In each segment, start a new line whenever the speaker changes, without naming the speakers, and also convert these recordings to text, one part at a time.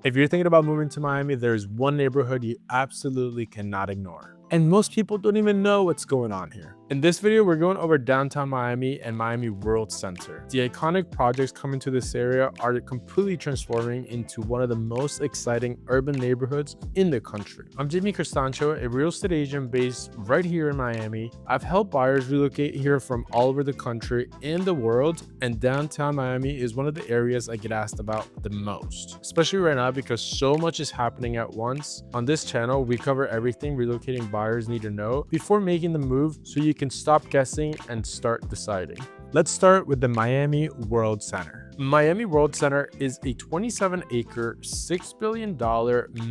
If you're thinking about moving to Miami, there's one neighborhood you absolutely cannot ignore. And most people don't even know what's going on here. In this video, we're going over downtown Miami and Miami Worldcenter. The iconic projects coming to this area are completely transforming into one of the most exciting urban neighborhoods in the country. I'm Jamie Cristancho, a real estate agent based right here in Miami. I've helped buyers relocate here from all over the country and the world, and downtown Miami is one of the areas I get asked about the most, especially right now because so much is happening at once. On this channel, we cover everything relocating buyers need to know before making the move so you can stop guessing and start deciding. Let's start with the Miami Worldcenter. Miami Worldcenter is a 27-acre, $6 billion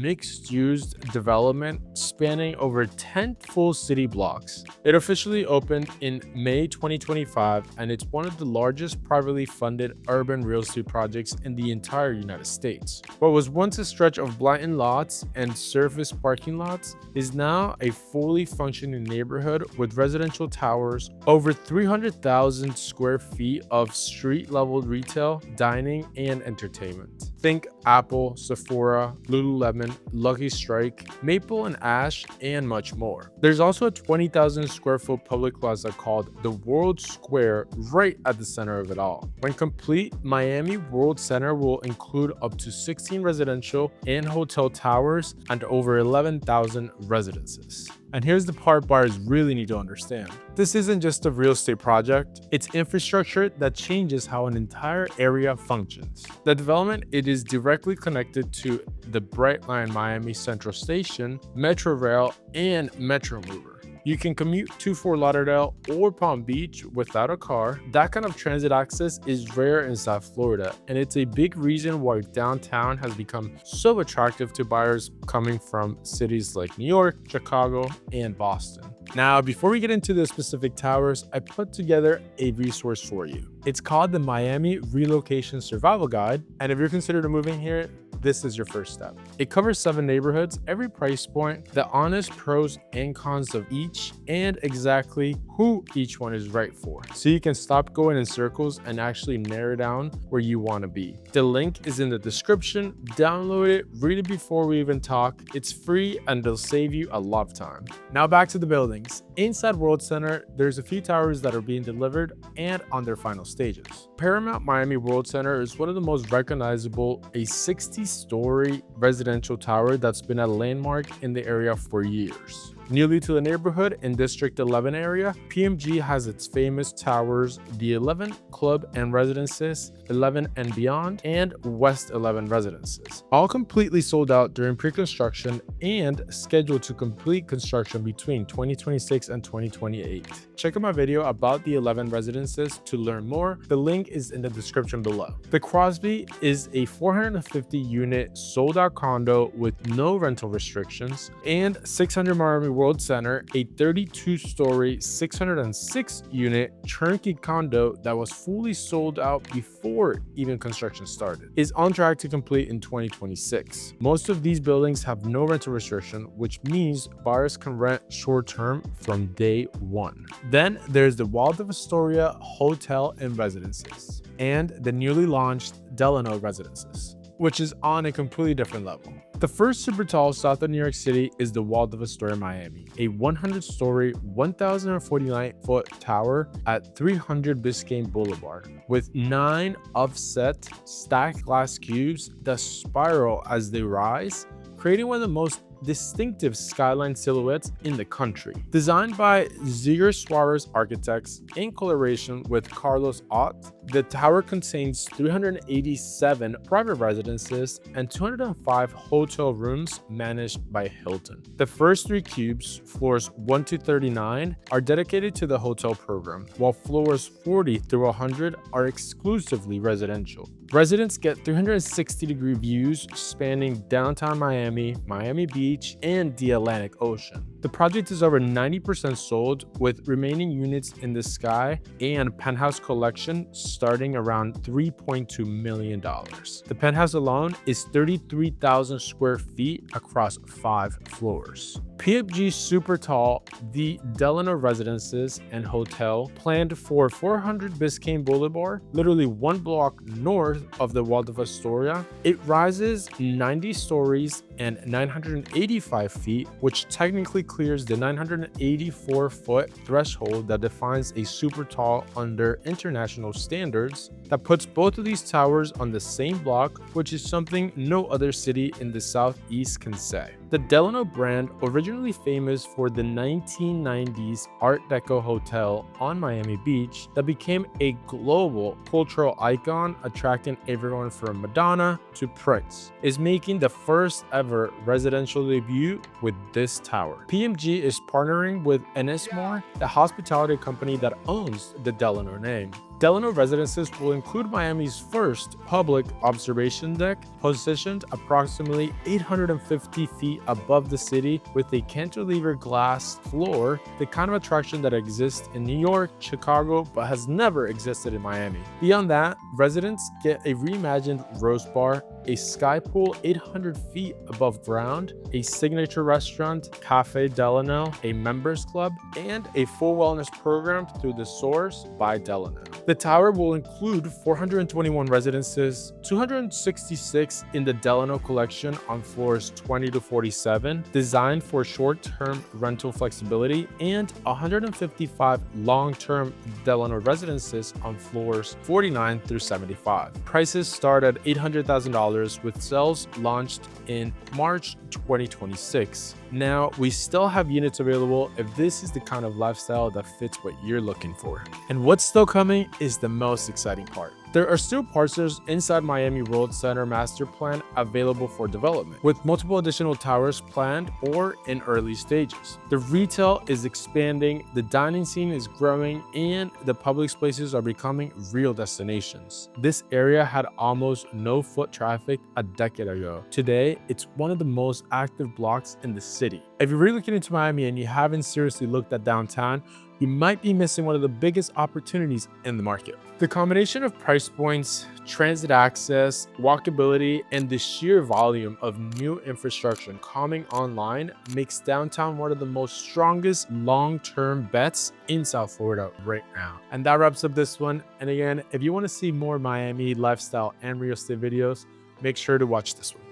mixed-use development spanning over 10 full city blocks. It officially opened in May 2025, and it's one of the largest privately funded urban real estate projects in the entire United States. What was once a stretch of blighted lots and surface parking lots is now a fully functioning neighborhood with residential towers, over 300,000 square feet of street-level retail, dining, and entertainment. Think Apple, Sephora, Lululemon, Lucky Strike, Maple and Ash, and much more. There's also a 20,000 square foot public plaza called the World Square right at the center of it all. When complete, Miami Worldcenter will include up to 16 residential and hotel towers and over 11,000 residences. And here's the part buyers really need to understand. This isn't just a real estate project, it's infrastructure that changes how an entire area functions. The development, it is directly connected to the Brightline Miami Central Station, Metrorail, and Metro Mover. You can commute to Fort Lauderdale or Palm Beach without a car. That kind of transit access is rare in South Florida, and it's a big reason why downtown has become so attractive to buyers coming from cities like New York, Chicago, and Boston. Now, before we get into the specific towers, I put together a resource for you. It's called the Miami Relocation Survival Guide, and if you're considering moving here, this is your first step. It covers 7 neighborhoods, every price point, the honest pros and cons of each, and exactly who each one is right for. So you can stop going in circles and actually narrow down where you want to be. The link is in the description. Download it, read it before we even talk. It's free and it'll save you a lot of time. Now back to the buildings. Inside Worldcenter, there's a few towers that are being delivered and on their final stages. Paramount Miami Worldcenter is one of the most recognizable, a 60-story residential tower that's been a landmark in the area for years. Newly to the neighborhood in District 11 area, PMG has its famous towers, the 11 Club and Residences, 11 and Beyond, and West 11 Residences. All completely sold out during pre-construction and scheduled to complete construction between 2026 and 2028. Check out my video about the 11 Residences to learn more. The link is in the description below. The Crosby is a 450-unit sold-out condo with no rental restrictions, and 600 Miami Worldcenter, a 32-story, 606-unit turnkey condo that was fully sold out before even construction started, is on track to complete in 2026. Most of these buildings have no rental restriction, which means buyers can rent short-term from day one. Then there's the Waldorf Astoria Hotel and Residences, and the newly launched Delano Residences, which is on a completely different level. The first super tall south of New York City is the Waldorf Astoria Miami, a 100-story, 1,049-foot tower at 300 Biscayne Boulevard, with 9 offset stacked glass cubes that spiral as they rise, creating one of the most distinctive skyline silhouettes in the country. Designed by Ziegler Suarez Architects in collaboration with Carlos Ott, the tower contains 387 private residences and 205 hotel rooms managed by Hilton. The first 3 cubes, floors 1 to 39, are dedicated to the hotel program, while floors 40 through 100 are exclusively residential. Residents get 360-degree views spanning downtown Miami, Miami Beach, and the Atlantic Ocean. The project is over 90% sold, with remaining units in the sky and penthouse collection starting around $3.2 million. The penthouse alone is 33,000 square feet across 5 floors. PMG Supertall, the Delano Residences and Hotel, planned for 400 Biscayne Boulevard, literally one block north of the Waldorf Astoria. It rises 90 stories and 985 feet, which technically clears the 984-foot threshold that defines a super tall under international standards, that puts both of these towers on the same block, which is something no other city in the southeast can say. The Delano brand, originally famous for the 1990s Art Deco hotel on Miami Beach that became a global cultural icon, attracting everyone from Madonna to Prince, is making the first ever residential debut with this tower. PMG is partnering with Ennismore, the hospitality company that owns the Delano name. Delano Residences will include Miami's first public observation deck, positioned approximately 850 feet above the city with a cantilever glass floor, the kind of attraction that exists in New York, Chicago, but has never existed in Miami. Beyond that, residents get a reimagined roast bar, a sky pool 800 feet above ground, a signature restaurant, Cafe Delano, a members club, and a full wellness program through the Source by Delano. The tower will include 421 residences, 266 in the Delano collection on floors 20 to 47, designed for short-term rental flexibility, and 155 long-term Delano residences on floors 49 through 75. Prices start at $800,000 with sales launched in March 2026. Now, we still have units available if this is the kind of lifestyle that fits what you're looking for. And what's still coming is the most exciting part. There are still parcels inside Miami Worldcenter master plan available for development, with multiple additional towers planned or in early stages. The retail is expanding, the dining scene is growing, and the public spaces are becoming real destinations. This area had almost no foot traffic a decade ago. Today, it's one of the most active blocks in the city. If you're relocating into Miami and you haven't seriously looked at downtown, you might be missing one of the biggest opportunities in the market. The combination of price points, transit access, walkability, and the sheer volume of new infrastructure coming online makes downtown one of the most strongest long-term bets in South Florida right now. And that wraps up this one. And again, if you want to see more Miami lifestyle and real estate videos, make sure to watch this one.